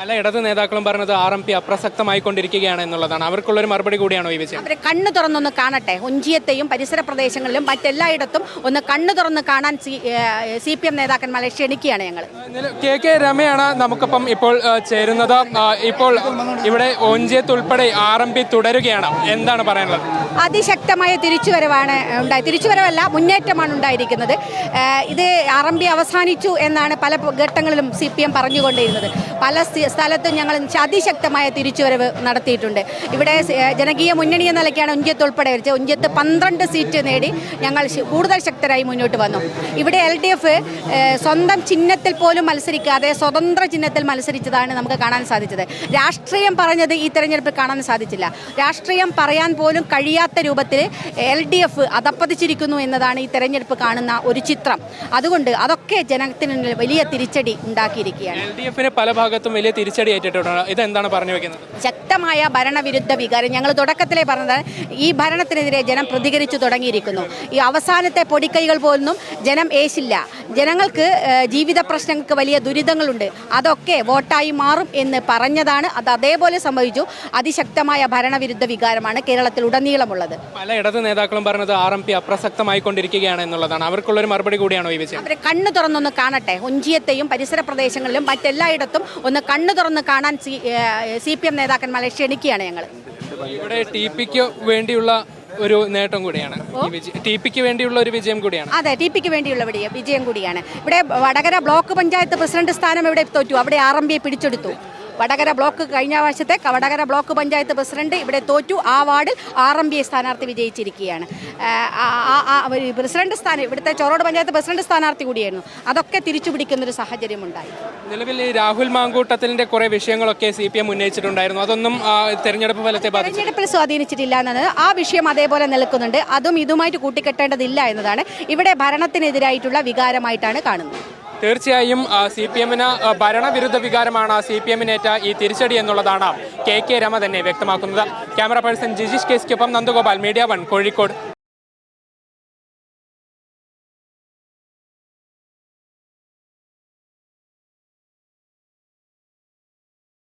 പല ഇടത് നേതാക്കളും പറഞ്ഞത് RMP അപ്രസക്തമായിക്കൊണ്ടിരിക്കുകയാണ് എന്നുള്ളതാണ്. അവർക്കുള്ളൊരു മറുപടി കൂടിയാണോ ഈ വിജയം? അവരെ കണ്ണു തുറന്നൊന്ന് കാണട്ടെ. ഒഞ്ചിയത്തെയും പരിസര പ്രദേശങ്ങളിലും മറ്റെല്ലായിടത്തും ഒന്ന് കണ്ണു തുറന്ന് കാണാൻ CPM നേതാക്കന്മാരെ ക്ഷണിക്കുകയാണ് ഞങ്ങൾ. KK രമയാണ് നമുക്കിപ്പം ഇപ്പോൾ ചേരുന്നത്. ഇപ്പോൾ ഇവിടെ ഒഞ്ചിയത്ത് ഉൾപ്പെടെ RMP തുടരുകയാണ്. എന്താണ് പറയാനുള്ളത്? അതിശക്തമായ തിരിച്ചുവരവല്ല, മുന്നേറ്റമാണ് ഉണ്ടായിരിക്കുന്നത്. ഇത് RMP അവസാനിച്ചു എന്നാണ് പല ഘട്ടങ്ങളിലും CPM പറഞ്ഞുകൊണ്ടിരുന്നത്. പല സ്ഥലത്തും ഞങ്ങൾ അതിശക്തമായ തിരിച്ചുവരവ് നടത്തിയിട്ടുണ്ട്. ഇവിടെ ജനകീയ മുന്നണി എന്ന നിലയ്ക്കാണ് ഒഞ്ചിയത്ത് ഉൾപ്പെടെ വരച്ചത്. ഒഞ്ചിയത്ത് 12 സീറ്റ് നേടി ഞങ്ങൾ കൂടുതൽ ശക്തരായി മുന്നോട്ട് വന്നു. ഇവിടെ LDF സ്വന്തം ചിഹ്നത്തിൽ പോലും മത്സരിക്കാതെ സ്വതന്ത്ര ചിഹ്നത്തിൽ മത്സരിച്ചതാണ് നമുക്ക് കാണാൻ സാധിച്ചത്. രാഷ്ട്രീയം പറഞ്ഞത് ഈ തെരഞ്ഞെടുപ്പിൽ കാണാൻ സാധിച്ചില്ല. രാഷ്ട്രീയം പറയാൻ പോലും കഴിയാത്ത രൂപത്തിൽ LDF അധപ്പതിച്ചിരിക്കുന്നു എന്നതാണ് ഈ തെരഞ്ഞെടുപ്പ് കാണുന്ന ഒരു ചിത്രം. അതുകൊണ്ട് അതൊക്കെ ജനത്തിന് വലിയ തിരിച്ചടി ഉണ്ടാക്കിയിരിക്കുകയാണ്. LDFന് പല ഭാഗത്തും വലിയ തിരിച്ചടി ഏറ്റിട്ടുണ്ട്. ഇതെന്താണ് പറഞ്ഞു വെക്കുന്നത്? ശക്തമായ ഭരണവിരുദ്ധ വികാരം. ഞങ്ങൾ തുടക്കത്തിലേ പറഞ്ഞതാണ്, ഈ ഭരണത്തിനെതിരെ ജനം പ്രതികരിച്ചു തുടങ്ങിയിരിക്കുന്നു. ഈ അവസാനത്തെ പൊടിക്കൈകൾ പോലും ജനം ഏശില്ല. ജനങ്ങൾക്ക് ജീവിത പ്രശ്നങ്ങൾക്ക് വലിയ ദുരിതങ്ങളുണ്ട്, അതൊക്കെ വോട്ടായി മാറും എന്ന് പറഞ്ഞതാണ്. അത് അതേപോലെ സംഭവിച്ചു. അതിശക്തമായ ഭരണവിരുദ്ധ വികാരമാണ് കേരളത്തിൽ ഉടനീളമുള്ളത്. പല ഇടത് നേതാക്കളും പറഞ്ഞത് RMP അപ്രസക്തമായിക്കൊണ്ടിരിക്കുകയാണ് എന്നുള്ളതാണ്. അവർക്കുള്ളൊരു മറുപടി കൂടിയാണോ ഈ വിജയം? അവരെ കണ്ണു തുറന്നൊന്ന് കാണട്ടെ. ഒഞ്ചിയത്തെയും പരിസര പ്രദേശങ്ങളിലും മറ്റെല്ലായിടത്തും ഒന്ന് കണ്ണു തുറന്ന് കാണാൻ CPM നേതാക്കന്മാരെ ക്ഷണിക്കുകയാണ് ഞങ്ങൾ. ഇവിടെ TPക്ക് വേണ്ടിയുള്ള ഒരു നേട്ടം കൂടിയാണ്, TPക്ക് വേണ്ടിയുള്ള ഒരു വിജയം കൂടിയാണ്. അതെ, TPക്ക് വേണ്ടിയുള്ള വിജയം കൂടിയാണ്. ഇവിടെ വടകര ബ്ലോക്ക് പഞ്ചായത്ത് പ്രസിഡന്റ് സ്ഥാനം ഇവിടെ തോറ്റു, അവിടെ RMP പിടിച്ചെടുത്തു. വടകര ബ്ലോക്ക് കഴിഞ്ഞ വർഷത്തെ വടകര ബ്ലോക്ക് പഞ്ചായത്ത് പ്രസിഡന്റ് ഇവിടെ തോറ്റു. ആ വാർഡിൽ RMP സ്ഥാനാർത്ഥി വിജയിച്ചിരിക്കുകയാണ്. പ്രസിഡന്റ് സ്ഥാനം ഇവിടുത്തെ ചോറോട് പഞ്ചായത്ത് പ്രസിഡന്റ് സ്ഥാനാർത്ഥി കൂടിയായിരുന്നു. അതൊക്കെ തിരിച്ചു പിടിക്കുന്നൊരു സാഹചര്യമുണ്ടായി. നിലവിൽ ഈ രാഹുൽ മാങ്കൂട്ടത്തിലിന്റെ കുറെ വിഷയങ്ങളൊക്കെ CPM ഉന്നയിച്ചിട്ടുണ്ടായിരുന്നു. അതൊന്നും തെരഞ്ഞെടുപ്പ് ഫലത്തെ തെരഞ്ഞെടുപ്പിൽ സ്വാധീനിച്ചിട്ടില്ല എന്നത് ആ വിഷയം അതേപോലെ നിൽക്കുന്നുണ്ട്. അതും ഇതുമായിട്ട് കൂട്ടിക്കെട്ടേണ്ടതില്ല എന്നതാണ് ഇവിടെ ഭരണത്തിനെതിരായിട്ടുള്ള വികാരമായിട്ടാണ് കാണുന്നത്. തീർച്ചയായും CPMന് ഭരണവിരുദ്ധ വികാരമാണ് CPMനേറ്റ ഈ തിരിച്ചടി എന്നുള്ളതാണ് KK രമ തന്നെ വ്യക്തമാക്കുന്നത്. ക്യാമറ പേഴ്സൺ ജിജീഷ് കേസിക്കൊപ്പം നന്ദഗോപാൽ, മീഡിയ 1 കോഴിക്കോട്.